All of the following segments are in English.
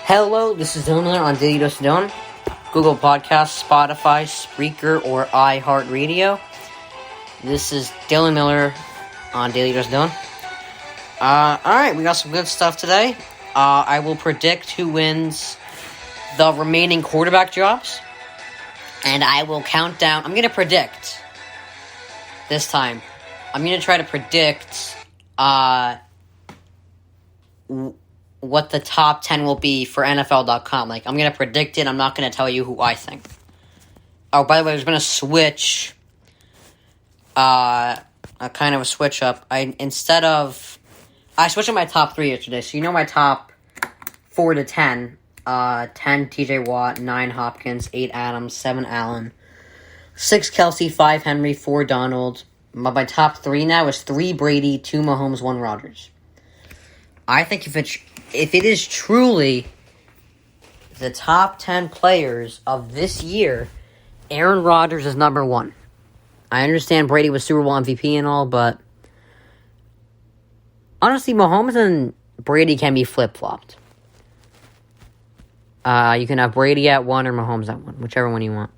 Hello, this is Dylan Miller on Daily Dose of Dylan, Google Podcasts, Spotify, Spreaker, or iHeartRadio. This is Dylan Miller on Daily Dose of Dylan. Alright, we got some good stuff today. I will predict who wins the remaining quarterback jobs, and I will count down. I'm going to predict this time. I'm going to try to predict what the top 10 will be for NFL.com. Like, I'm going to predict it. I'm not going to tell you who I think. Oh, by the way, I was going to switch, a kind of a switch up. I switched up my top 3 yesterday. So, you know my top 4 to 10. 10, TJ Watt, 9, Hopkins, 8, Adams, 7, Allen, 6, Kelsey, 5, Henry, 4, Donald. My top 3 now is 3, Brady, 2, Mahomes, 1, Rodgers. I think if it is truly the top 10 players of this year, Aaron Rodgers is number 1. I understand Brady was Super Bowl MVP and all, but honestly, Mahomes and Brady can be flip-flopped. You can have Brady at 1 or Mahomes at 1, whichever one you want.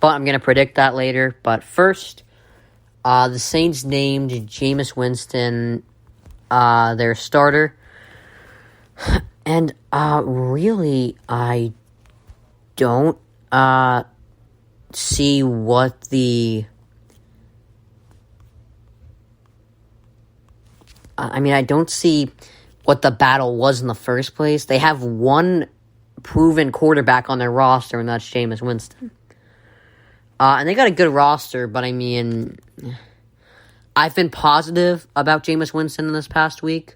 But I'm going to predict that later. But first, the Saints named Jameis Winston their starter. And really, I don't see what the... I don't see what the battle was in the first place. They have one proven quarterback on their roster, and that's Jameis Winston. And they got a good roster, but I've been positive about Jameis Winston in this past week.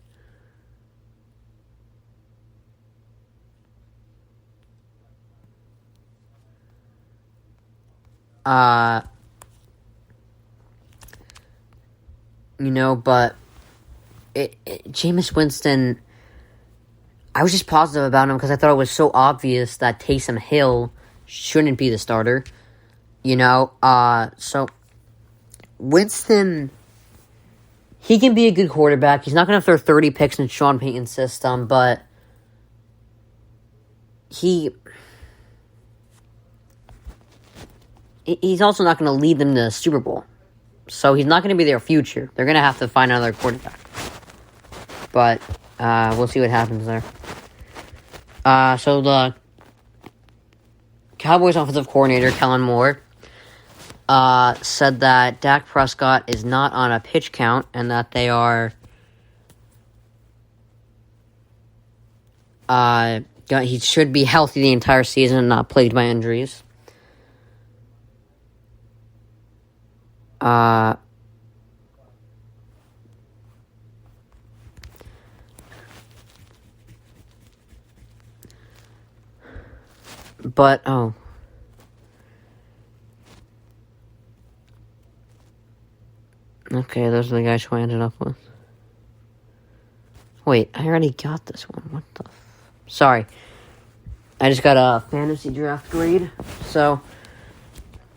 But Jameis Winston, I was just positive about him because I thought it was so obvious that Taysom Hill shouldn't be the starter. So Winston, he can be a good quarterback. He's not going to throw 30 picks in Sean Payton's system, but he's also not going to lead them to the Super Bowl. So he's not going to be their future. They're going to have to find another quarterback. But we'll see what happens there. So the Cowboys offensive coordinator, Kellen Moore, said that Dak Prescott is not on a pitch count and that they are... he should be healthy the entire season and not plagued by injuries. Okay, those are the guys who I ended up with. Wait, I already got this one. What the... Sorry. I just got a fantasy draft grade. So,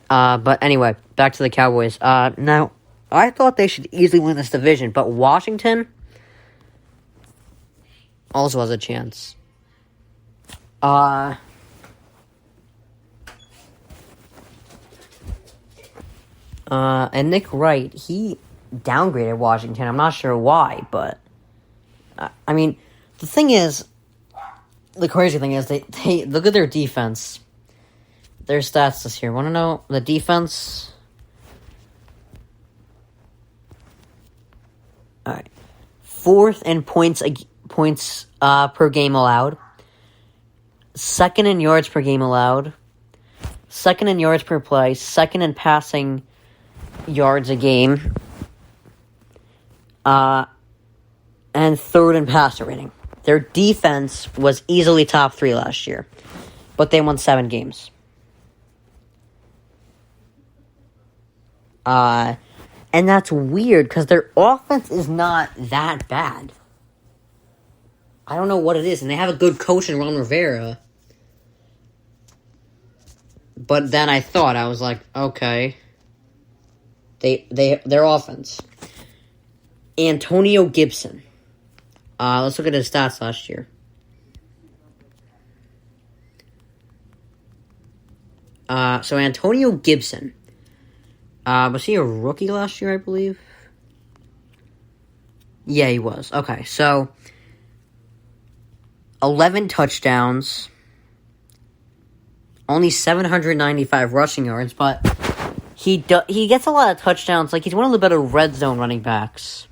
but anyway, back to the Cowboys. Now, I thought they should easily win this division, but Washington also has a chance. And Nick Wright, he downgraded Washington. I'm not sure why, but the thing is, the crazy thing is they look at their defense. Their stats this year. Want to know the defense? All right, 4th in points per game allowed. 2nd in yards per game allowed. 2nd in yards per play. 2nd in passing yards a game. And 3rd in passer rating. Their defense was easily top 3 last year, but they won 7 games. And that's weird because their offense is not that bad. I don't know what it is, and they have a good coach in Ron Rivera. But then I was like, okay, Their offense. Antonio Gibson. Let's look at his stats last year. So Antonio Gibson. Was he a rookie last year, I believe? Yeah, he was. Okay, so 11 touchdowns, only 795 rushing yards, but he gets a lot of touchdowns. Like, he's one of the better red zone running backs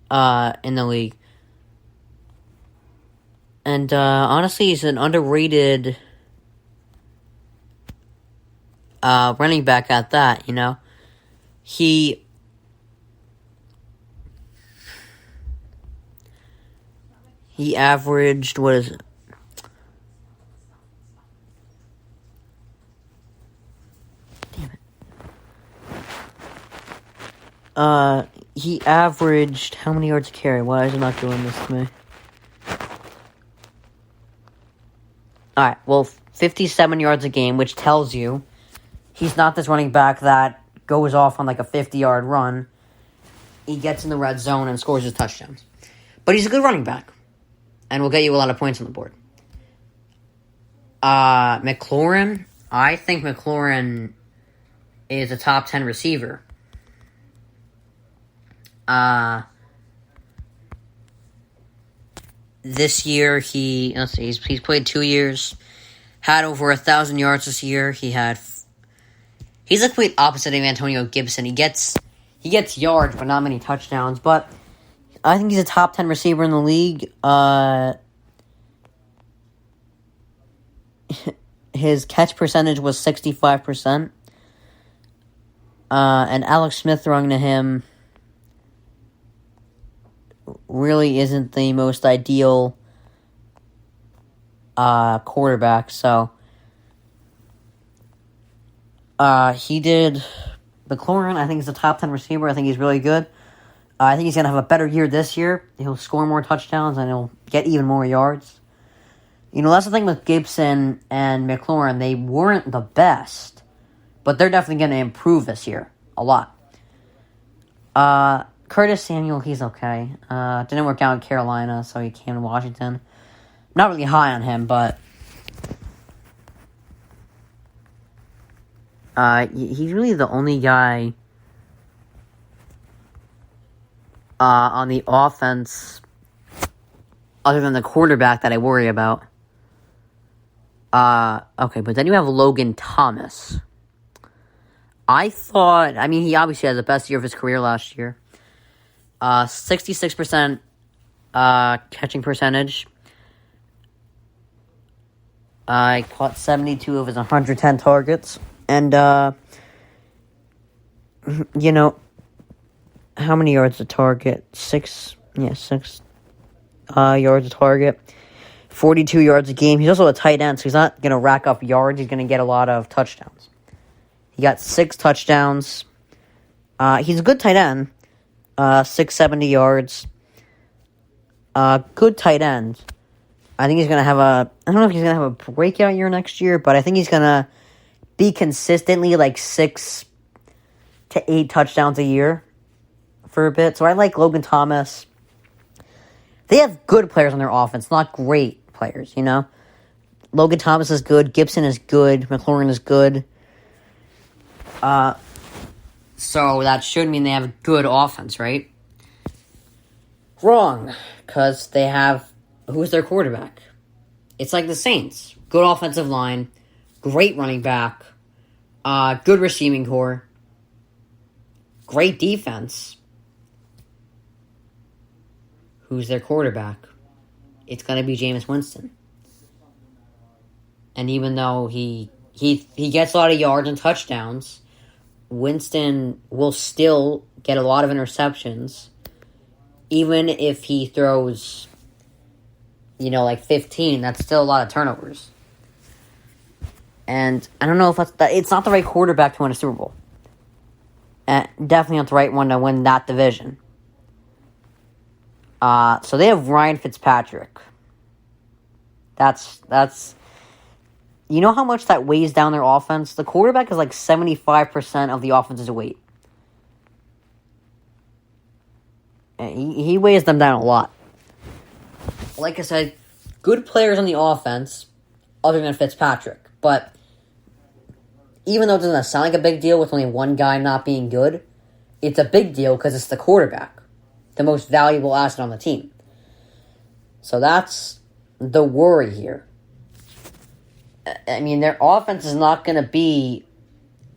in the league. And honestly, he's an underrated running back at that, you know? He averaged, what is it? Damn it. He averaged, how many yards a carry? Why is it not doing this to me? Alright, well, 57 yards a game, which tells you he's not this running back that goes off on like a 50-yard run. He gets in the red zone and scores his touchdowns. But he's a good running back. And will get you a lot of points on the board. McLaurin. I think McLaurin is a top 10 receiver. This year, he's played 2 years. Had over 1,000 yards this year. He's the complete opposite of Antonio Gibson. He gets yards, but not many touchdowns. But I think he's a top 10 receiver in the league. His catch percentage was 65%. And Alex Smith throwing to him really isn't the most ideal quarterback. So he did McLaurin. I think he's a top 10 receiver. I think he's really good. I think he's going to have a better year this year. He'll score more touchdowns and he'll get even more yards. You know, that's the thing with Gibson and McLaurin. They weren't the best, but they're definitely going to improve this year a lot. Curtis Samuel, he's okay. Didn't work out in Carolina, so he came to Washington. Not really high on him, but he's really the only guy on the offense other than the quarterback that I worry about. Okay, but then you have Logan Thomas. He obviously had the best year of his career last year. 66% catching percentage. I caught 72 of his 110 targets. And, you know, how many yards a target? 6 yards a target. 42 yards a game. He's also a tight end, so he's not going to rack up yards. He's going to get a lot of touchdowns. He got 6 touchdowns. He's a good tight end. 670 yards. Good tight end. I think he's going to have I don't know if he's going to have a breakout year next year, but I think he's going to be consistently like 6 to 8 touchdowns a year for a bit. So I like Logan Thomas. They have good players on their offense, not great players, you know? Logan Thomas is good. Gibson is good. McLaurin is good. So that should mean they have a good offense, right? Wrong, because they have... Who's their quarterback? It's like the Saints. Good offensive line, great running back, good receiving core, great defense. Who's their quarterback? It's going to be Jameis Winston. And even though he gets a lot of yards and touchdowns, Winston will still get a lot of interceptions, even if he throws, like 15. That's still a lot of turnovers. And I don't know if it's not the right quarterback to win a Super Bowl. Definitely not the right one to win that division. So they have Ryan Fitzpatrick. That's you know how much that weighs down their offense? The quarterback is like 75% of the offense's weight. And he weighs them down a lot. Like I said, good players on the offense, other than Fitzpatrick. But even though it doesn't sound like a big deal with only one guy not being good, it's a big deal because it's the quarterback, the most valuable asset on the team. So that's the worry here. I mean, their offense is not going to be...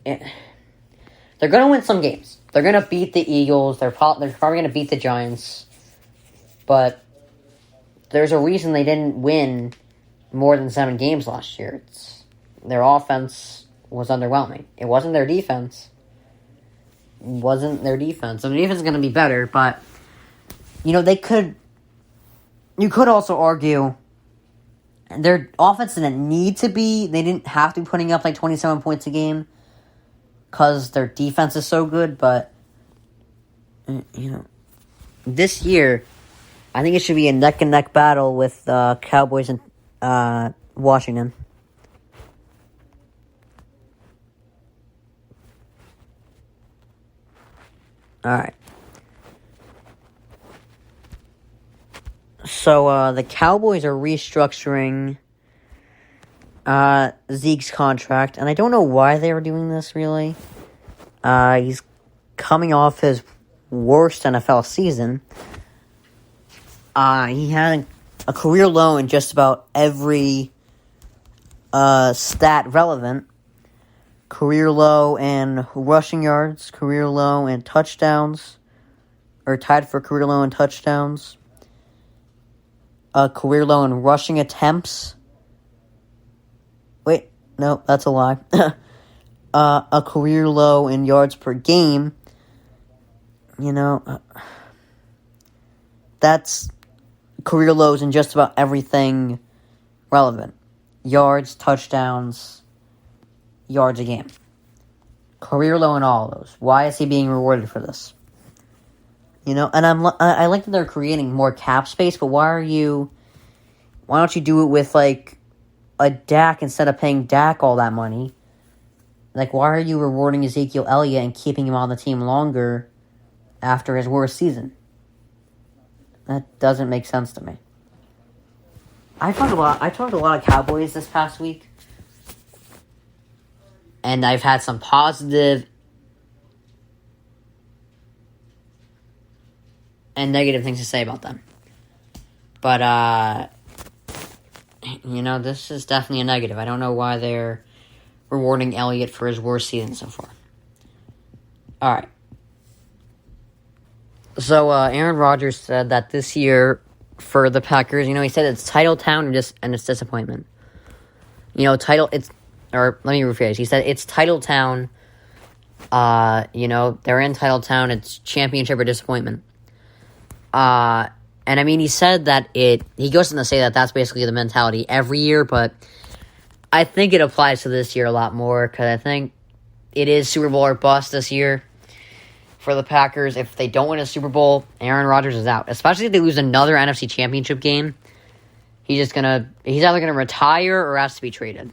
They're going to win some games. They're going to beat the Eagles. They're probably going to beat the Giants. But there's a reason they didn't win more than 7 games last year. Their offense was underwhelming. It wasn't their defense. And their defense is going to be better, but, they could... You could also argue their offense didn't need to be... They didn't have to be putting up, 27 points a game because their defense is so good, but, this year, I think it should be a neck-and-neck battle with Cowboys and Washington. All right. So, the Cowboys are restructuring Zeke's contract, and I don't know why they were doing this, really. He's coming off his worst NFL season. He had a career low in just about every stat relevant. Career low in rushing yards, career low in touchdowns, or tied for career low in touchdowns. A career low in rushing attempts. Wait, no, that's a lie. A career low in yards per game. That's career lows in just about everything relevant. Yards, touchdowns, yards a game. Career low in all of those. Why is he being rewarded for this? And I like that they're creating more cap space, but why don't you do it with, a Dak instead of paying Dak all that money? Why are you rewarding Ezekiel Elliott and keeping him on the team longer after his worst season? That doesn't make sense to me. I talked a lot of Cowboys this past week, and I've had some positive and negative things to say about them. But, this is definitely a negative. I don't know why they're rewarding Elliott for his worst season so far. Alright. So, Aaron Rodgers said that this year for the Packers, he said it's title town and it's disappointment. Let me rephrase. He said it's title town. They're in title town. It's championship or disappointment. And he said that he goes on to say that that's basically the mentality every year, but I think it applies to this year a lot more, because I think it is Super Bowl or bust this year for the Packers. If they don't win a Super Bowl, Aaron Rodgers is out, especially if they lose another NFC Championship game. He's either going to retire or has to be traded.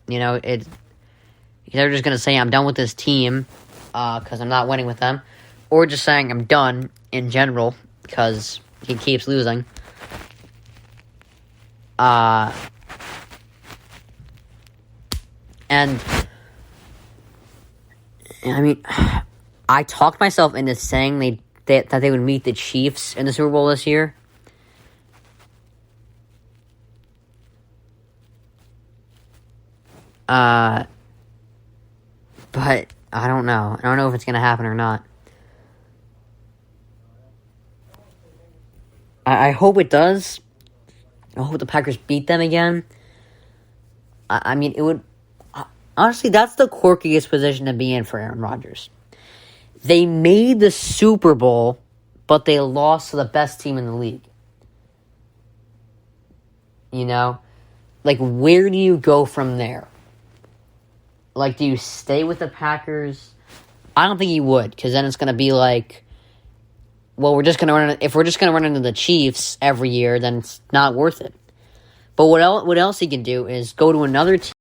He's either just going to say, I'm done with this team, because I'm not winning with them, or just saying I'm done in general, because he keeps losing. And, I talked myself into saying that they would meet the Chiefs in the Super Bowl this year. But I don't know. I don't know if it's going to happen or not. I hope it does. I hope the Packers beat them again. It would... Honestly, that's the quirkiest position to be in for Aaron Rodgers. They made the Super Bowl, but they lost to the best team in the league. Where do you go from there? Do you stay with the Packers? I don't think you would, because then it's going to be well, if we're just going to run into the Chiefs every year, then it's not worth it. But what else he can do is go to another team